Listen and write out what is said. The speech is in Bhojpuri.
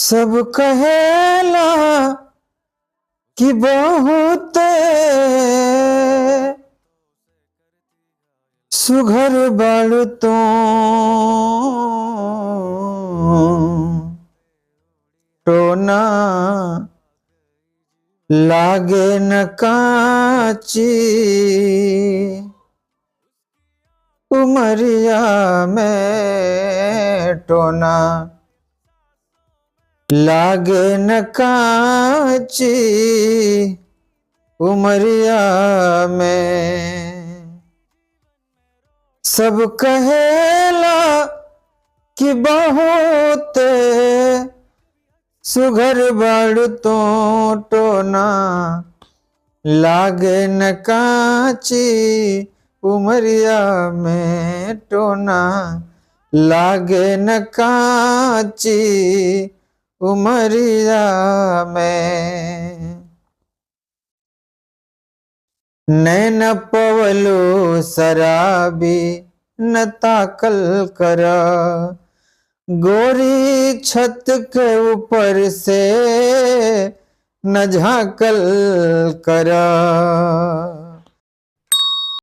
सब कहेला कि बहुत सुघर बाड़ू तो टोना लागे न काची उमरिया में टोना लागे न काची उमरिया में। सब कहेला कि बहुत सुघर बाड़ू तो टोना लागे न काची उमरिया में टोना लागे न काची उमरिया में। नैन पवलो शराबी न ताकल करा गोरी छत के ऊपर से न झाकल करा।